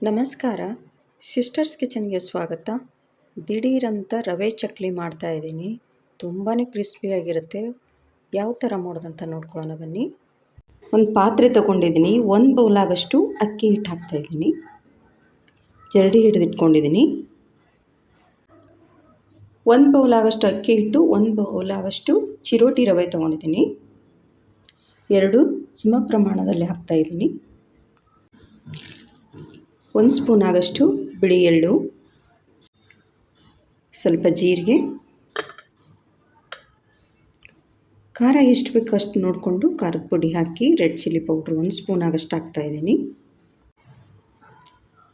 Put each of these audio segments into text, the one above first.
ನಮಸ್ಕಾರ, ಸಿಸ್ಟರ್ಸ್ ಕಿಚನ್ಗೆ ಸ್ವಾಗತ. ದಿಢೀರಂತ ರವೆ ಚಕ್ಲಿ ಮಾಡ್ತಾಯಿದ್ದೀನಿ. ತುಂಬಾ ಕ್ರಿಸ್ಪಿಯಾಗಿರುತ್ತೆ. ಯಾವ ಥರ ಮಾಡೋದಂತ ನೋಡ್ಕೊಳ್ಳೋಣ ಬನ್ನಿ. ಒಂದು ಪಾತ್ರೆ ತೊಗೊಂಡಿದ್ದೀನಿ. 1 ಬೌಲಾಗಷ್ಟು ಅಕ್ಕಿ ಹಿಟ್ಟು ಹಾಕ್ತಾಯಿದ್ದೀನಿ. ಜರಡಿ ಹಿಡಿದಿಟ್ಕೊಂಡಿದ್ದೀನಿ. 1 ಬೌಲಾಗಷ್ಟು ಅಕ್ಕಿ ಹಿಟ್ಟು, 1 ಬೌಲಾಗಷ್ಟು ಚಿರೋಟಿ ರವೆ ತೊಗೊಂಡಿದ್ದೀನಿ. 2 ಸಮ ಪ್ರಮಾಣದಲ್ಲಿ ಹಾಕ್ತಾಯಿದ್ದೀನಿ. 1 ಸ್ಪೂನ್ ಆಗಷ್ಟು ಬಿಳಿ ಎಳ್ಳು, ಸ್ವಲ್ಪ ಜೀರಿಗೆ, ಖಾರ ಎಷ್ಟು ಬೇಕೋ ಅಷ್ಟು ನೋಡಿಕೊಂಡು ಖಾರದ ಪುಡಿ ಹಾಕಿ, ರೆಡ್ ಚಿಲ್ಲಿ ಪೌಡ್ರ್ 1 ಸ್ಪೂನ್ ಆಗಷ್ಟು ಹಾಕ್ತಾಯಿದ್ದೀನಿ.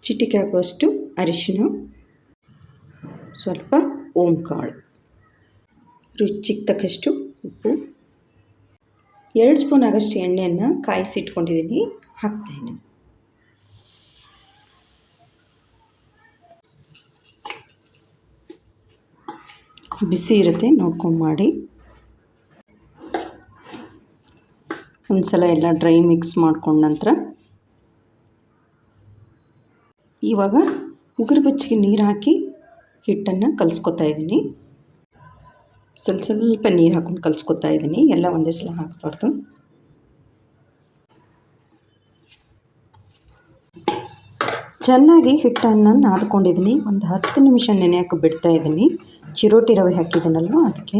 ಚಿಟಿಕೆ ಹಾಕುವಷ್ಟು ಅರಿಶಿನ, ಸ್ವಲ್ಪ ಓಂಕಾಳು, ರುಚಿಗೆ ತಕ್ಕಷ್ಟು ಉಪ್ಪು, 2 ಸ್ಪೂನ್ ಆಗಷ್ಟು ಎಣ್ಣೆಯನ್ನು ಕಾಯಿಸಿಟ್ಕೊಂಡಿದ್ದೀನಿ, ಹಾಕ್ತಾಯಿದ್ದೀನಿ. ಬಿಸಿ ಇರುತ್ತೆ, ನೋಡ್ಕೊಂಡು ಮಾಡಿ. ಒಂದು ಸಲ ಎಲ್ಲ ಡ್ರೈ ಮಿಕ್ಸ್ ಮಾಡ್ಕೊಂಡ ನಂತರ ಇವಾಗ ಉಗುರು ಬೆಚ್ಚಗೆ ನೀರು ಹಾಕಿ ಹಿಟ್ಟನ್ನು ಕಲಿಸ್ಕೊತಾ ಇದ್ದೀನಿ. ಸ್ವಲ್ಪ ನೀರು ಹಾಕ್ಕೊಂಡು ಕಲಿಸ್ಕೊತಾ ಇದ್ದೀನಿ. ಎಲ್ಲ ಒಂದೇ ಸಲ ಹಾಕಬಾರ್ದು. ಚೆನ್ನಾಗಿ ಹಿಟ್ಟನ್ನು ನಾದ್ಕೊಂಡಿದ್ದೀನಿ. ಒಂದು 10 ನಿಮಿಷ ನೆನೆಯೋಕೆ ಬಿಡ್ತಾ ಇದ್ದೀನಿ. ಚಿರೋಟಿ ರವೆ ಹಾಕಿದ್ದೀನಲ್ವ ಅದಕ್ಕೆ.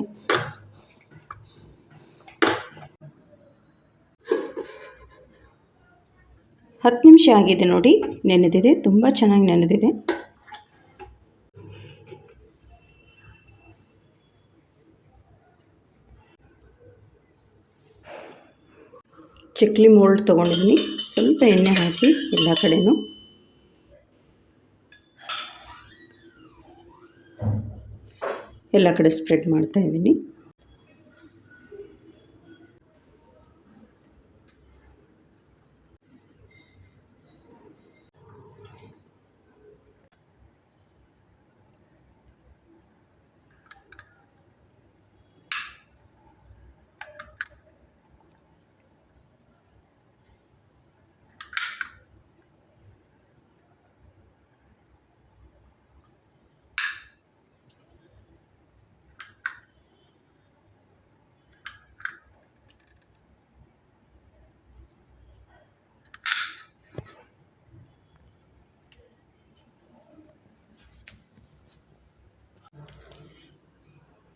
ಹತ್ತು ನಿಮಿಷ ಆಗಿದೆ ನೋಡಿ, ನೆನೆದಿದೆ. ತುಂಬ ಚೆನ್ನಾಗಿ ನೆನೆದಿದೆ. ಚಕ್ಲಿ ಮೋಲ್ಡ್ ತೊಗೊಂಡಿದ್ದೀನಿ. ಸ್ವಲ್ಪ ಎಣ್ಣೆ ಹಾಕಿ ಎಲ್ಲ ಕಡೆನೂ ಎಲ್ಲ ಕಡೆ ಸ್ಪ್ರೆಡ್ ಮಾಡ್ತಾ ಇದ್ದೀನಿ.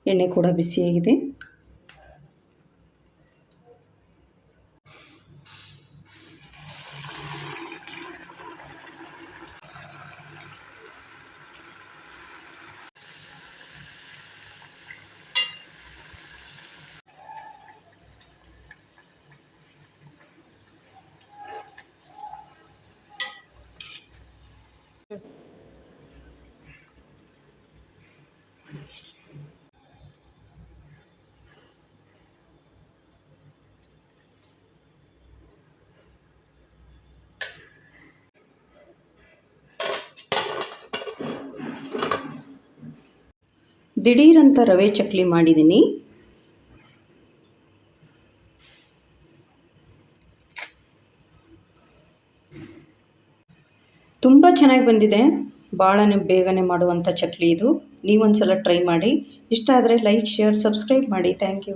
ಎಣ್ಣೆ ಕೂಡ ಬಿಸಿಯಾಗಿದೆ. ದಿಢೀರಂತ ರವೆ ಚಕ್ಲಿ ಮಾಡಿದ್ದೀನಿ. ತುಂಬ ಚೆನ್ನಾಗಿ ಬಂದಿದೆ. ಭಾಳನೇ ಬೇಗನೆ ಮಾಡುವಂಥ ಚಕ್ಲಿ ಇದು. ನೀವೊಂದು ಸಲ ಟ್ರೈ ಮಾಡಿ. ಇಷ್ಟ ಆದರೆ ಲೈಕ್, ಶೇರ್, ಸಬ್ಸ್ಕ್ರೈಬ್ ಮಾಡಿ. Thank you.